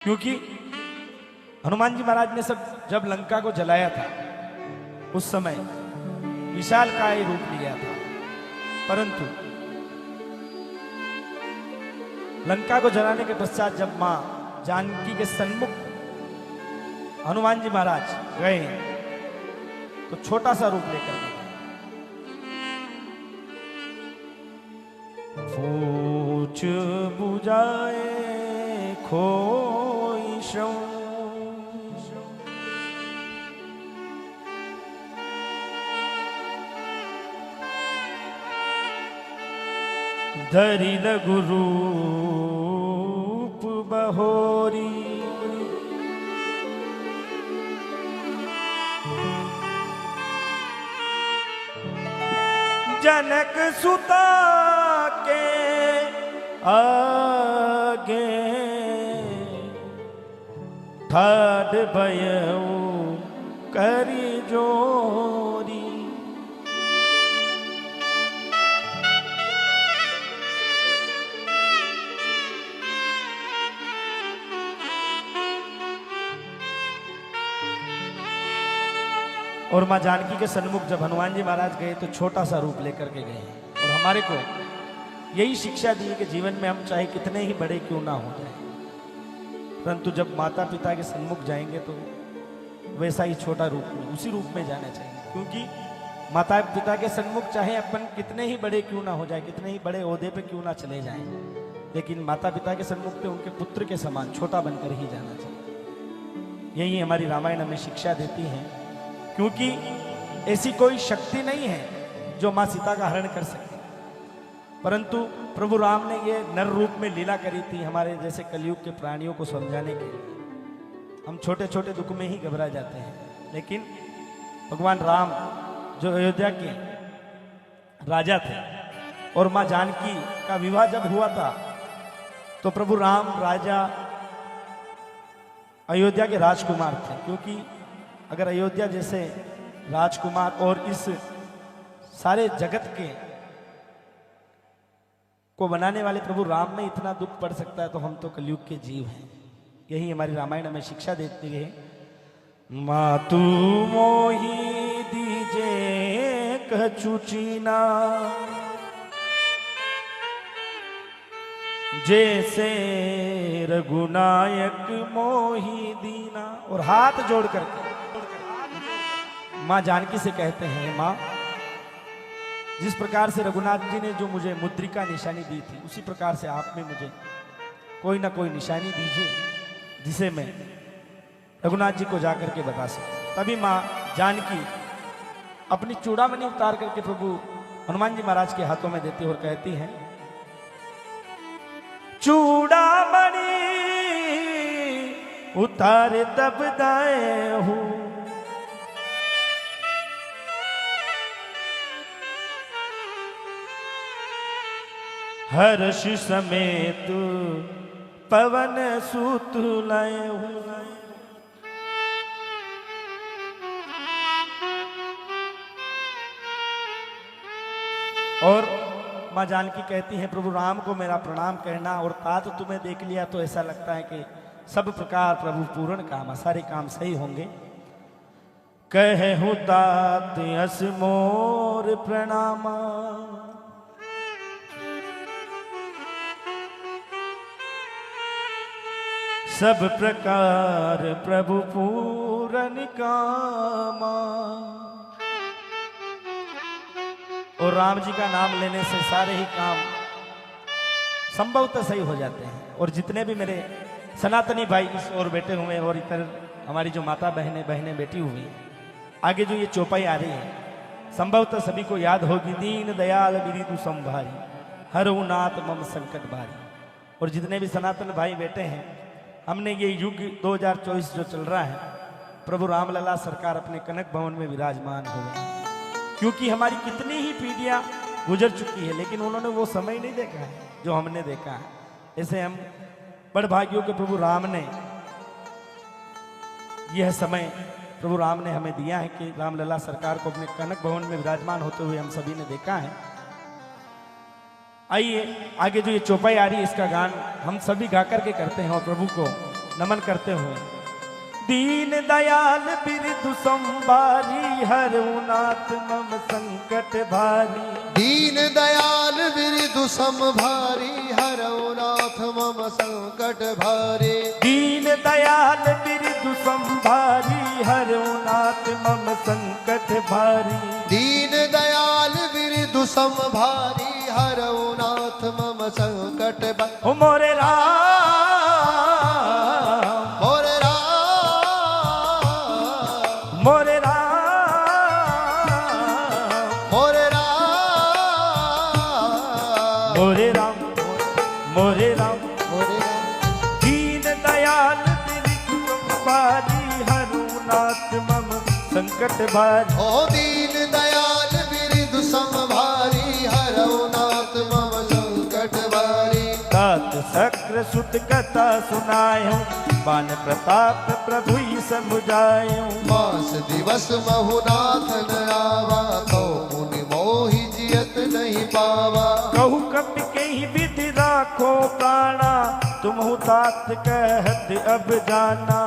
क्योंकि हनुमान जी महाराज ने जब लंका को जलाया था उस समय विशालकाय रूप लिया था, परंतु लंका को जलाने के पश्चात जब मां जानकी के सन्मुख हनुमान जी महाराज गए तो छोटा सा रूप लेकर गए। पूछ बुझाए खोई शौ, धरि लघु रूप बहोरी, जनक सुता के आगे ठाड भयऊ करी जोरी। और मां जानकी के सन्मुख जब हनुमान जी महाराज गए तो छोटा सा रूप लेकर के गए। और हमारे को यही शिक्षा दी कि जीवन में हम चाहे कितने ही बड़े क्यों ना हो जाए, परंतु जब माता पिता के सन्मुख जाएंगे तो वैसा ही छोटा रूप में, उसी रूप में जाना चाहिए। क्योंकि माता पिता के सन्मुख चाहे अपन कितने ही बड़े क्यों ना हो जाए, कितने ही बड़े ओहदे पे क्यों ना चले जाएं, लेकिन माता पिता के सन्मुख पे उनके पुत्र के समान छोटा बनकर ही जाना चाहिए। यही हमारी रामायण हमें शिक्षा देती है, क्योंकि ऐसी कोई शक्ति नहीं है जो मां सीता का हरण कर सके, परंतु प्रभु राम ने ये नर रूप में लीला करी थी हमारे जैसे कलयुग के प्राणियों को समझाने के लिए। हम छोटे छोटे दुख में ही घबरा जाते हैं, लेकिन भगवान राम जो अयोध्या के राजा थे और मां जानकी का विवाह जब हुआ था तो प्रभु राम राजा अयोध्या के राजकुमार थे। क्योंकि अगर अयोध्या जैसे राजकुमार और इस सारे जगत के को बनाने वाले प्रभु राम में इतना दुख पड़ सकता है तो हम तो कलयुग के जीव हैं। यही हमारी रामायण हमें शिक्षा देती है। मातु मोही दीजे कछुचीना, जैसे रघुनायक मोही दीना। और हाथ जोड़ करके मां जानकी से कहते हैं, मां जिस प्रकार से रघुनाथ जी ने जो मुझे मुद्रिका निशानी दी थी, उसी प्रकार से आप में मुझे कोई ना कोई निशानी दीजिए जिसे मैं रघुनाथ जी को जाकर के बता सकूं। तभी मां जानकी अपनी चूड़ामणि उतार करके प्रभु हनुमान जी महाराज के हाथों में देती और कहती हैं, चूड़ामणि उतार तब दाए हूं, हर्ष समेत पवन सूत लाए हूं। और मां जानकी कहती है, प्रभु राम को मेरा प्रणाम कहना, और तात तुम्हें देख लिया तो ऐसा लगता है कि सब प्रकार प्रभु पूर्ण काम, सारे काम सही होंगे। कहूं तात अस मोर प्रणामा, सब प्रकार प्रभु पूर्ण कामा। और राम जी का नाम लेने से सारे ही काम संभवतः सही हो जाते हैं। और जितने भी मेरे सनातनी भाई इस ओर बैठे हुए और इधर हमारी जो माता बहनें बैठी हुई, आगे जो ये चौपाई आ रही है, संभवतः सभी को याद होगी, दीन दयाल बिरिदु संभारी, हरऊ नाथ मम संकट भारी। और जितने भी सनातन भाई बैठे हैं, हमने ये युग 2024 जो चल रहा है, प्रभु रामलला सरकार अपने कनक भवन में विराजमान हो गए। क्योंकि हमारी कितनी ही पीढ़ियां गुजर चुकी है, लेकिन उन्होंने वो समय नहीं देखा है जो हमने देखा है। ऐसे हम बड़भागियों के प्रभु राम ने यह समय प्रभु राम ने हमें दिया है कि रामलला सरकार को अपने कनक भवन में विराजमान होते हुए हम सभी ने देखा है। आइए आगे जो ये चौपाई आ रही है, इसका गान हम सभी गा करके करते हैं और प्रभु को नमन करते हुए दीन दयाल बिरदु संबारी हरउनाथ मम संकट भारी। दीन दयाल बिरदु संभारी हरउनाथ मम संकट भारी। दीन दयाल बिरदु संभारी हरउनाथ मम संकट भारी। दीन दयाल बिरदु संभारी हरउनाथ मम संकट भारी। ओ मोरे राम मोरे मोरे राम मोरे मोरे राम मोरे राम मोरे दीन दयाल बिरदु संभारी हरउनाथ मम संकट भारी। ओ दीन दयाल बिरदु संभारी हरउनाथ मम संकट भारी। तात सक्र सुत कथा सुनायो बान प्रताप प्रभु समुझायो। मास दिवस महुनाथन आवा तो मुनि मोहि जियत नहीं पावा। कहु कपि कहीं विधि राखो प्राणा तुम तात कहत अब जाना।